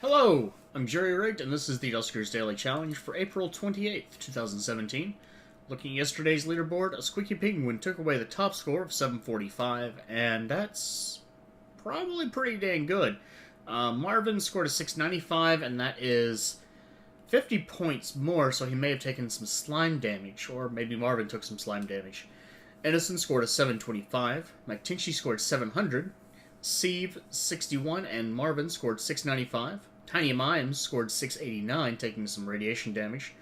Hello, I'm Jerry Rigged, and this is the Duskers Daily Challenge for April 28th, 2017. Looking at yesterday's leaderboard, a Squeaky Penguin took away the top score of 745, and that's probably pretty dang good. Marvin scored a 695, and that is 50 points more, so he may have taken some slime damage, or maybe Marvin took some slime damage. Edison scored a 725, McTinchy scored 700, Sieve 61, and Marvin scored 695. Tiny Mimes scored 689, taking some radiation damage.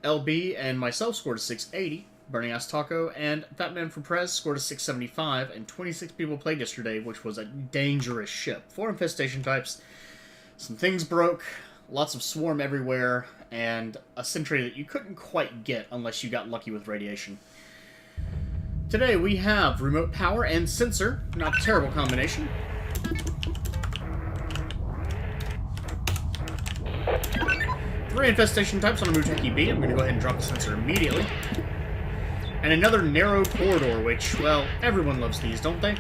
LB and myself scored a 680. Burning Ass Taco and Fatman from Prez scored a 675, and 26 people played yesterday, which was a dangerous ship. 4 infestation types, some things broke, lots of swarm everywhere, and a sentry that you couldn't quite get unless you got lucky with radiation. Today we have remote power and sensor, not a terrible combination. Three infestation types on a Muteki B. I'm going to go ahead and drop the sensor immediately. And another narrow corridor, which, well, everyone loves these, don't they?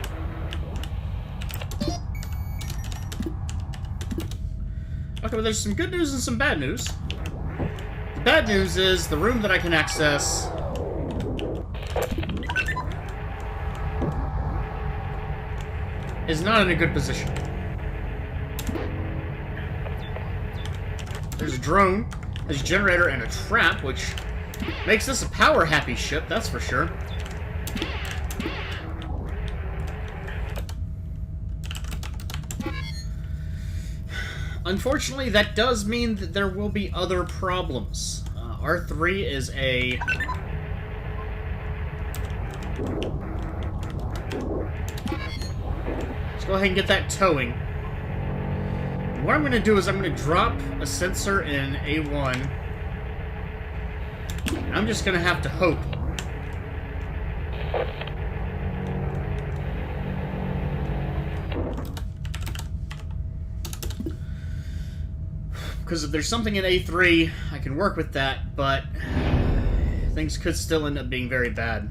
Okay, but there's some good news and some bad news. The bad news is the room that I can access is not in a good position. There's a drone, there's a generator, and a trap, which makes this a power-happy ship, that's for sure. Unfortunately, that does mean that there will be other problems. R3 is a... Let's go ahead and get that towing. What I'm going to do is I'm going to drop a sensor in A1. I'm just going to have to hope. Because if there's something in A3, I can work with that, but things could still end up being very bad.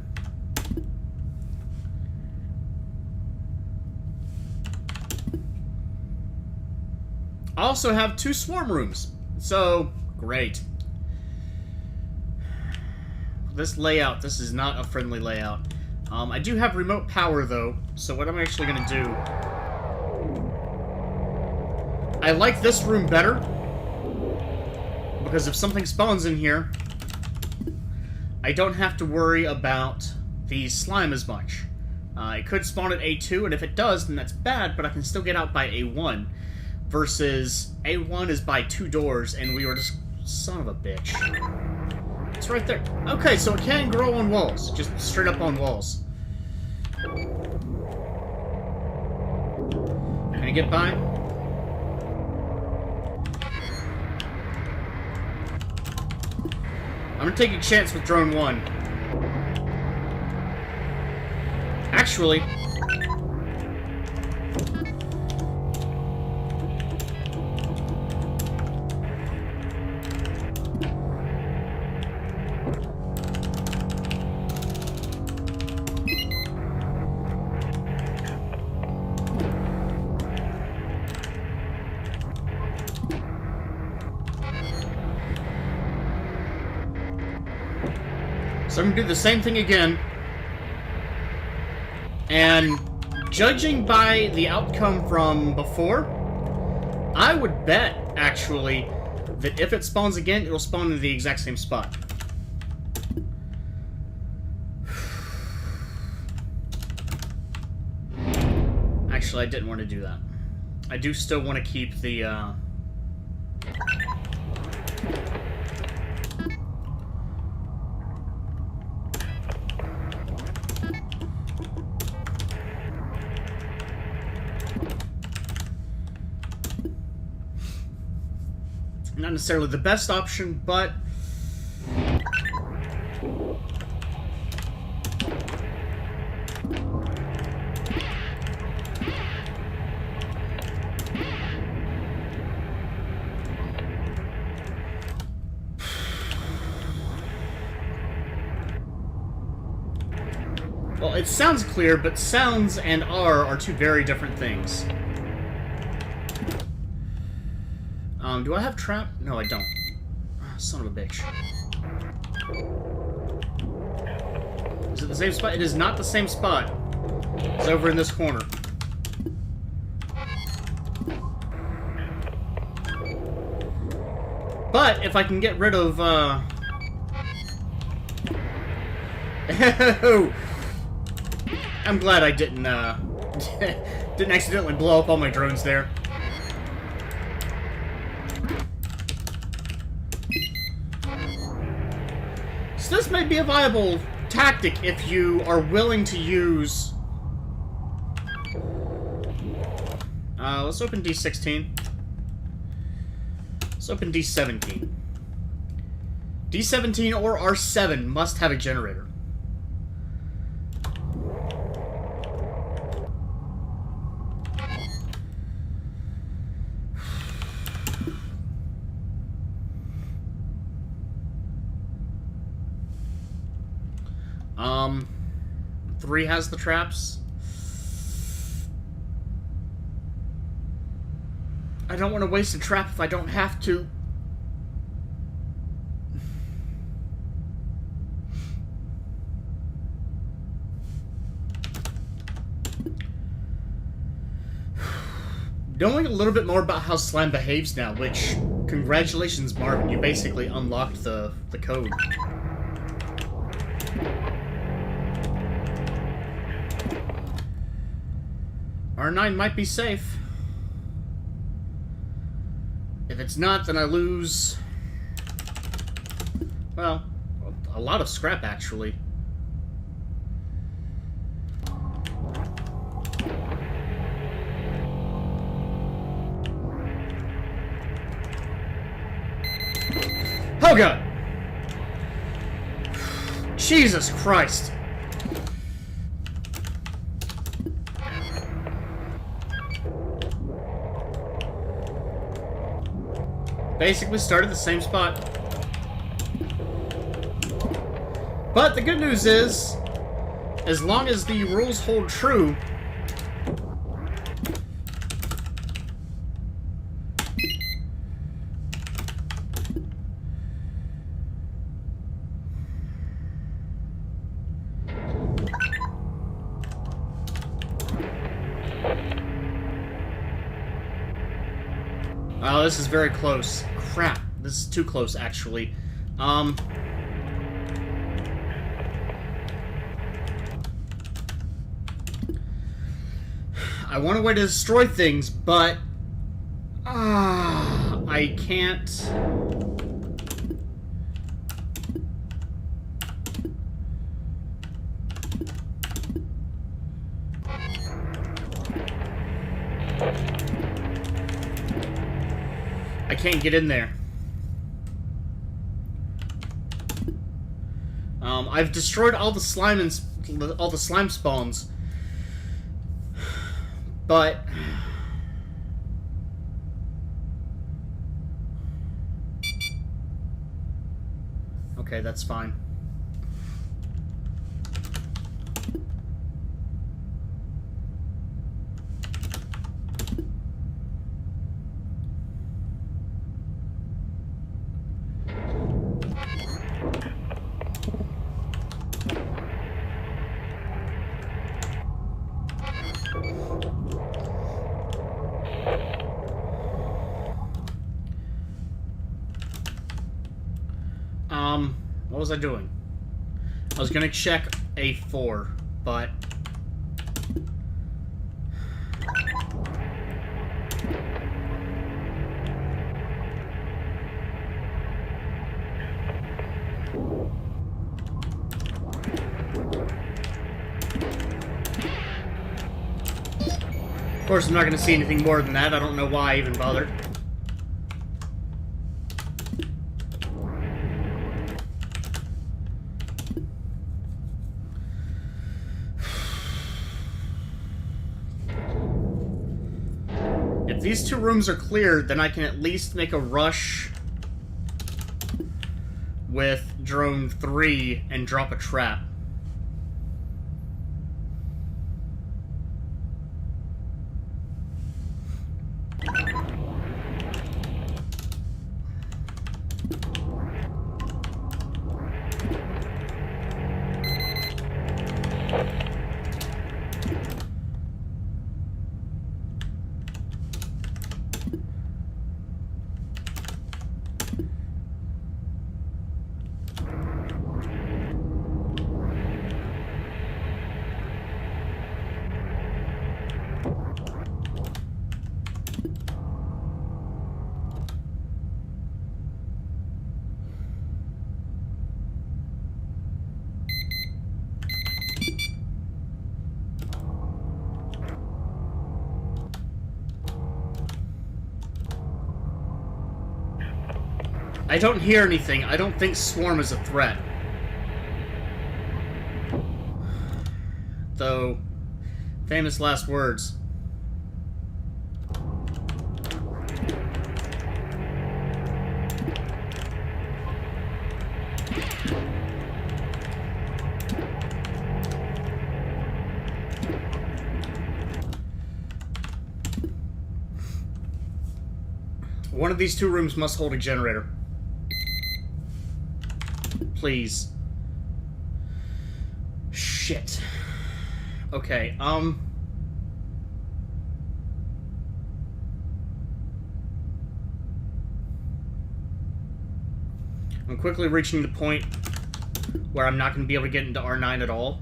I also have 2 swarm rooms, so great. This layout, this is not a friendly layout. I do have remote power though, so what I'm actually going to do... I like this room better, because if something spawns in here, I don't have to worry about the slime as much. It could spawn at A2, and if it does, then that's bad, but I can still get out by A1. Versus A1 is by 2 doors, and we were just... Son of a bitch. It's right there. Okay, so it can grow on walls. Just straight up on walls. Can I get by? I'm gonna take a chance with Drone 1. Actually... So I'm going to do the same thing again. And judging by the outcome from before, I would bet, actually, that if it spawns again, it'll spawn in the exact same spot. Actually, I didn't want to do that. I do still want to keep the, not necessarily the best option, but... Well, it sounds clear, but sounds and are 2 very different things. Do I have trap? No, I don't. Son of a bitch. Is it the same spot? It is not the same spot. It's over in this corner. But if I can get rid of, I'm glad I didn't, didn't accidentally blow up all my drones there. So this may be a viable tactic if you are willing to use... let's open D16. Let's open D17. D17 or R7 must have a generator. Three has the traps. I don't want to waste a trap if I don't have to. Knowing a little bit more about how slime behaves now, which, congratulations, Marvin, you basically unlocked the code. R9 might be safe. If it's not, then I lose... well, a lot of scrap, actually. Oh, God! Jesus Christ! Basically started the same spot. But the good news is, as long as the rules hold true, oh, this is very close. Crap. This is too close, actually. I want a way to destroy things, but... I can't... I can't get in there. I've destroyed all the slime and all the slime spawns, but okay, that's fine. What was I doing? I was gonna check A4, but... of course, I'm not gonna see anything more than that. I don't know why I even bothered. If these two rooms are cleared, then I can at least make a rush with drone 3 and drop a trap. I don't hear anything. I don't think Swarm is a threat. Though, famous last words. One of these two rooms must hold a generator. Please. Shit. Okay, I'm quickly reaching the point where I'm not going to be able to get into R9 at all.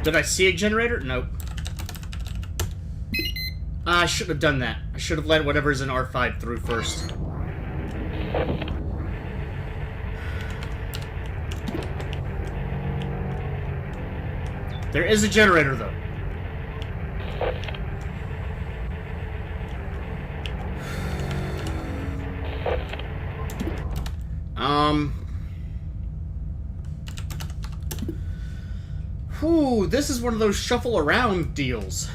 Did I see a generator? Nope. I should have done that. I should have let whatever's in R5 through first. There is a generator, though. Whew, this is one of those shuffle around deals.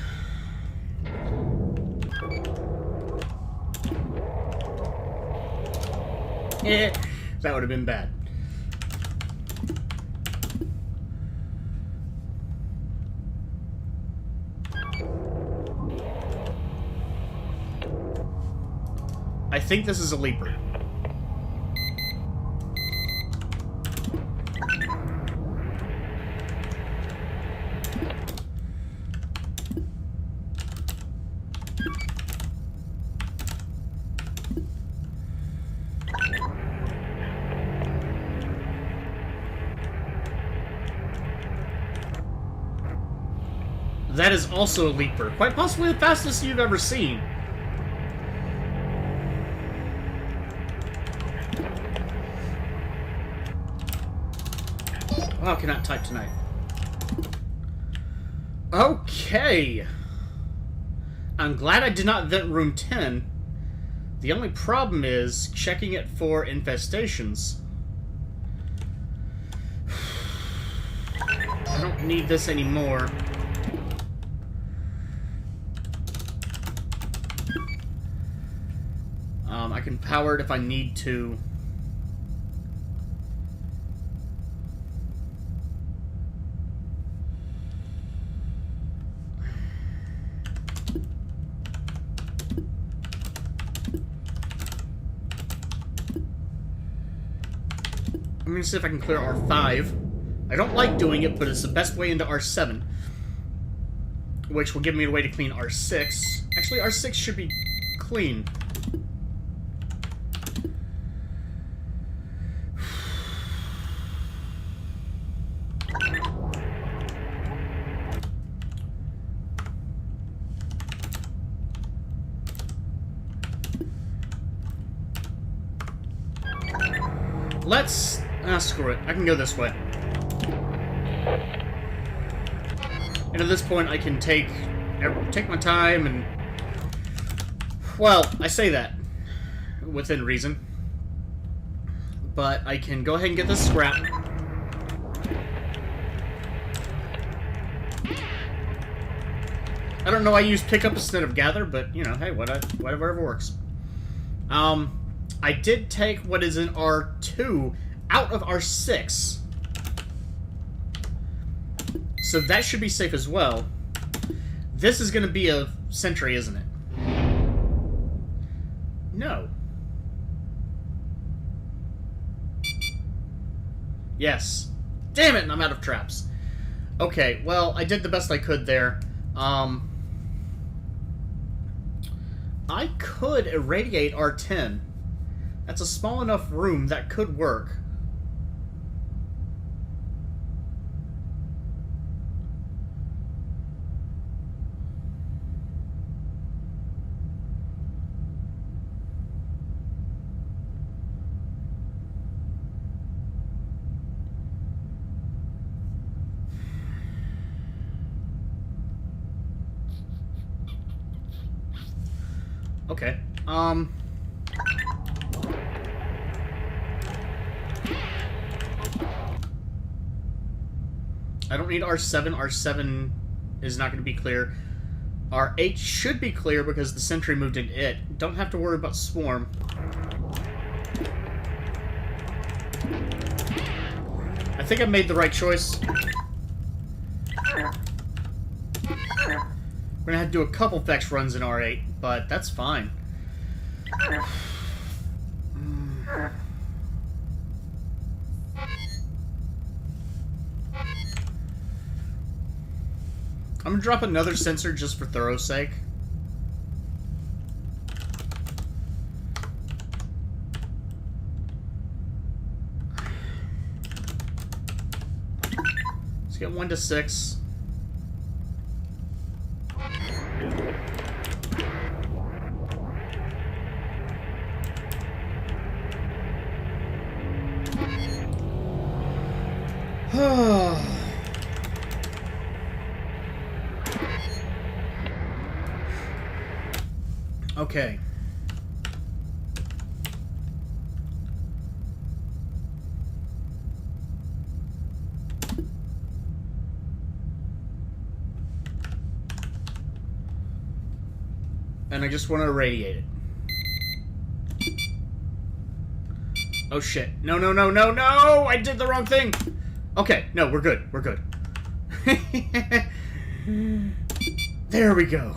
That would have been bad. I think this is a leaper. That is also a leaper. Quite possibly the fastest you've ever seen. Wow, cannot type tonight. Okay. I'm glad I did not vent room 10. The only problem is checking it for infestations. I don't need this anymore. I can power it if I need to. I'm gonna see if I can clear R5. I don't like doing it, but it's the best way into R7. Which will give me a way to clean R6. Actually, R6 should be clean. Let's... screw it. I can go this way. And at this point, I can take my time and... Well, I say that within reason. But I can go ahead and get this scrap. I don't know why I use pick up instead of gather, but, you know, hey, whatever works. I did take what is in R2 out of R6. So that should be safe as well. This is going to be a sentry, isn't it? No. Yes. Damn it, I'm out of traps. Okay, well, I did the best I could there. I could irradiate R10. That's a small enough room that could work. Okay. I don't need R7. R7 is not going to be clear. R8 should be clear because the sentry moved in it. Don't have to worry about Swarm. I think I made the right choice. We're gonna have to do a couple fetch runs in R8, but that's fine. I'm gonna drop another sensor just for thorough sake. Let's get 1 to 6. Okay. And I just want to irradiate it. Oh shit. No, no, no, no, no! I did the wrong thing! Okay, no, we're good. We're good. There we go.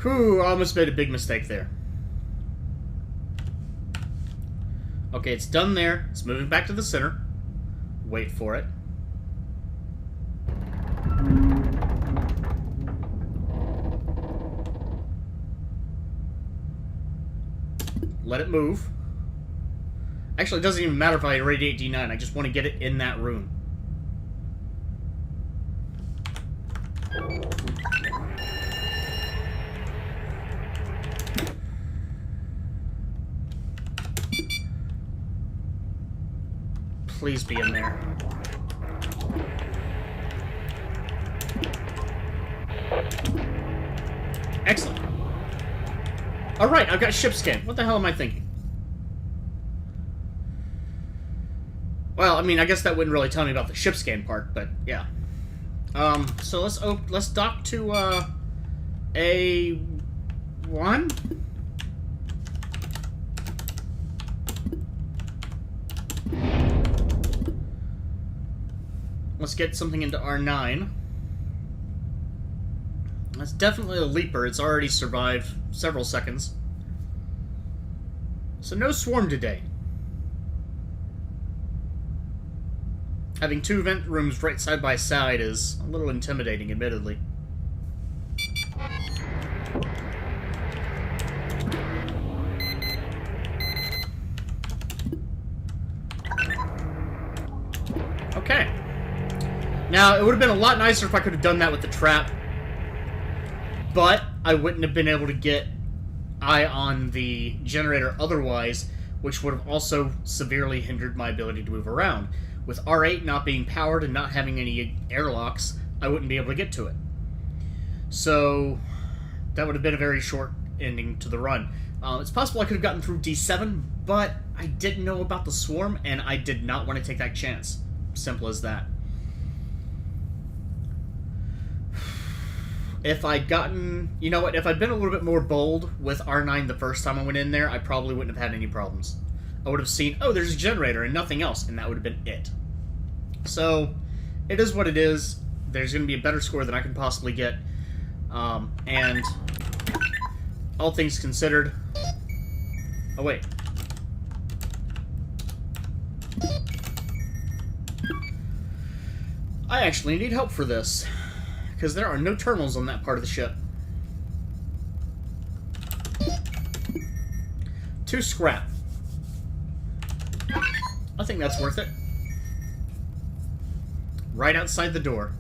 Whew, I almost made a big mistake there. Okay, it's done there. It's moving back to the center. Wait for it. Let it move. Actually, it doesn't even matter if I irradiate D9. I just want to get it in that room. Please be in there. Excellent. Alright, I've got ship scan. What the hell am I thinking? Well, I mean, I guess that wouldn't really tell me about the ship scan part, but yeah. So let's dock to A1. Let's get something into R9. That's definitely a leaper. It's already survived several seconds. So no swarm today. Having two vent rooms right side by side is a little intimidating, admittedly. Okay. Now, it would have been a lot nicer if I could have done that with the trap. But I wouldn't have been able to get eye on the generator otherwise, which would have also severely hindered my ability to move around. With R8 not being powered and not having any airlocks, I wouldn't be able to get to it. So, that would have been a very short ending to the run. It's possible I could have gotten through D7, but I didn't know about the swarm, and I did not want to take that chance. Simple as that. If I'd gotten... You know what? If I'd been a little bit more bold with R9 the first time I went in there, I probably wouldn't have had any problems. I would have seen, oh, there's a generator and nothing else, and that would have been it. So, it is what it is. There's going to be a better score than I can possibly get. And all things considered... Oh, wait. I actually need help for this, because there are no terminals on that part of the ship. 2 scrap. I think that's worth it. Right outside the door.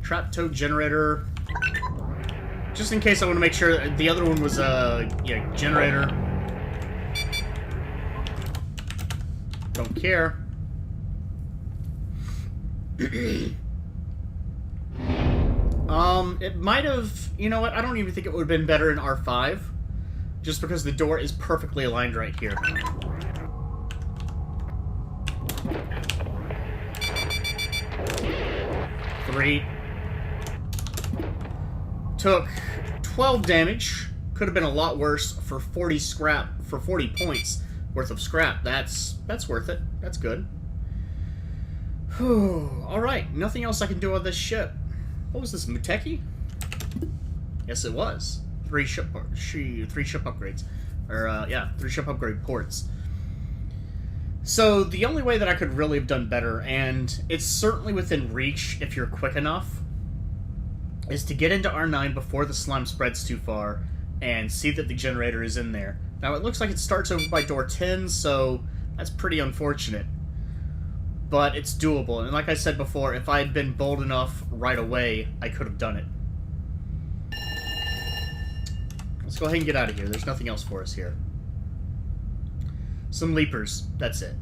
Trap toad generator. Just in case I want to make sure the other one was yeah, generator. Don't care. It might have... You know what? I don't even think it would have been better in R5. Just because the door is perfectly aligned right here. Three. Took 12 damage. Could have been a lot worse for 40 scrap, for 40 points worth of scrap. That's worth it. That's good. Alright, nothing else I can do on this ship. What was this, Muteki? Yes, it was. 3 ship upgrades. Or, yeah, 3 ship upgrade ports. So, the only way that I could really have done better, and it's certainly within reach if you're quick enough, is to get into R9 before the slime spreads too far, and see that the generator is in there. Now, it looks like it starts over by door 10, so that's pretty unfortunate. But it's doable, and like I said before, if I had been bold enough right away, I could have done it. Let's go ahead and get out of here. There's nothing else for us here. Some leapers. That's it.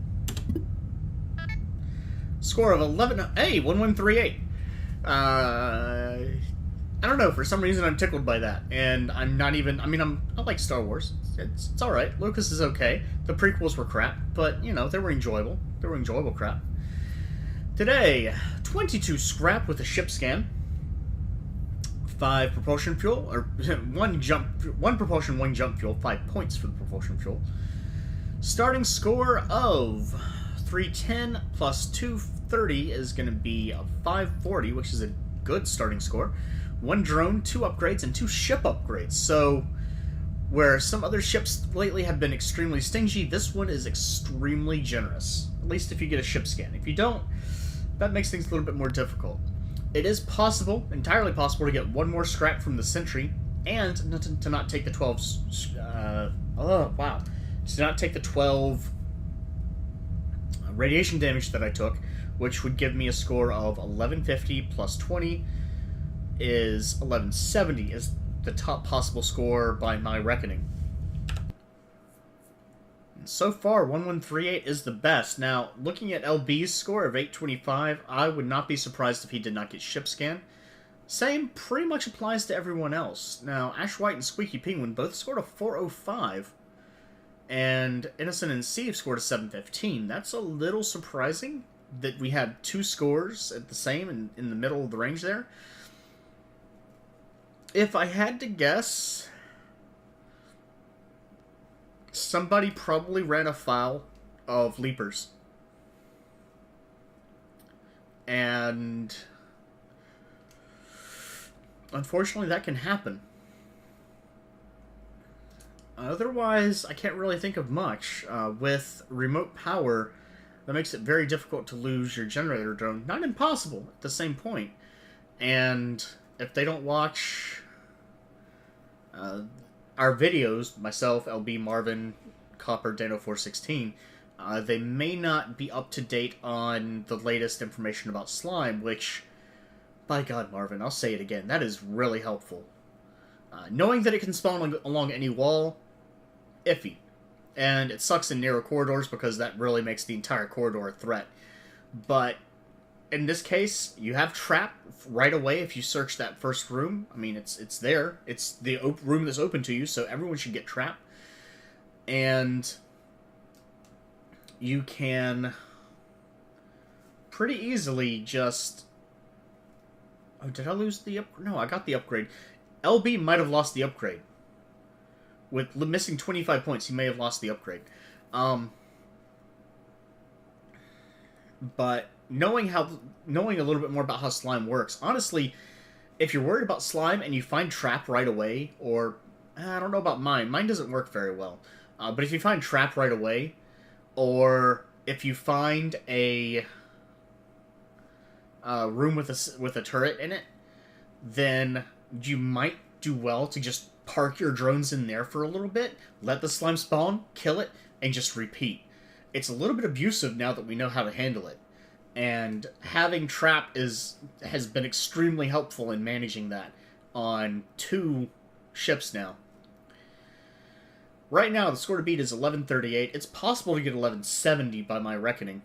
Score of 11... Hey, 1138. I don't know. For some reason, I'm tickled by that. And I'm not even... I mean, I like Star Wars. It's alright. Lucas is okay. The prequels were crap. But, you know, they were enjoyable. They were enjoyable crap. Today, 22 scrap with a ship scan. 5 propulsion fuel, or 1 propulsion, 1 jump fuel, 5 points for the propulsion fuel. Starting score of 310 plus 230 is going to be a 540, which is a good starting score. 1 drone, 2 upgrades, and 2 ship upgrades. So, where some other ships lately have been extremely stingy, this one is extremely generous. At least if you get a ship scan. If you don't, that makes things a little bit more difficult. It is possible, entirely possible, to get 1 more scrap from the Sentry, and to not take the 12... oh, wow. To not take the 12 radiation damage that I took, which would give me a score of 1150 plus 20 is 1170, is the top possible score by my reckoning. And so far, 1138 is the best. Now, looking at LB's score of 825, I would not be surprised if he did not get ship scan. Same pretty much applies to everyone else. Now, Ash White and Squeaky Penguin both scored a 405, and Innocent and Steve scored a 715. That's a little surprising that we had 2 scores at the same in the middle of the range there. If I had to guess, somebody probably ran afoul of leapers. And unfortunately, that can happen. Otherwise, I can't really think of much. With remote power, that makes it very difficult to lose your generator drone. Not impossible at the same point. And if they don't watch our videos, myself, LB, Marvin, Copper, Dano416, they may not be up to date on the latest information about slime, which, by God, Marvin, I'll say it again, that is really helpful. Knowing that it can spawn along any wall, iffy. And it sucks in narrow corridors because that really makes the entire corridor a threat. But in this case, you have trap right away if you search that first room. I mean, it's there. It's the room that's open to you, so everyone should get trap. And you can pretty easily just... Oh, did I lose the upgrade? No, I got the upgrade. LB might have lost the upgrade. with missing 25 points, he may have lost the upgrade. But knowing a little bit more about how slime works, honestly, if you're worried about slime and you find trap right away, or I don't know about mine doesn't work very well. But if you find trap right away, or if you find a room with a turret in it, then you might do well to just park your drones in there for a little bit, let the slime spawn, kill it, and just repeat. It's a little bit abusive now that we know how to handle it. And having trap has been extremely helpful in managing that on 2 ships now. Right now, the score to beat is 1138. It's possible to get 1170 by my reckoning.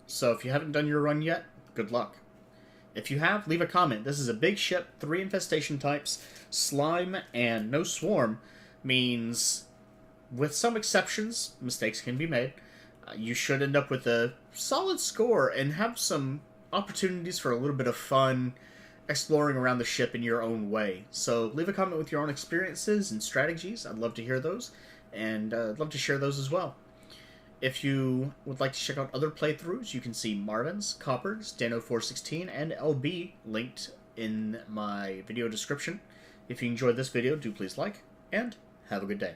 So if you haven't done your run yet, good luck. If you have, leave a comment. This is a big ship, 3 infestation types, slime, and no swarm means, with some exceptions, mistakes can be made. You should end up with a solid score and have some opportunities for a little bit of fun exploring around the ship in your own way. So leave a comment with your own experiences and strategies. I'd love to hear those, and I'd love to share those as well. If you would like to check out other playthroughs, you can see Marvin's, Copper's, Dano416, and LB linked in my video description. If you enjoyed this video, do please like, and have a good day.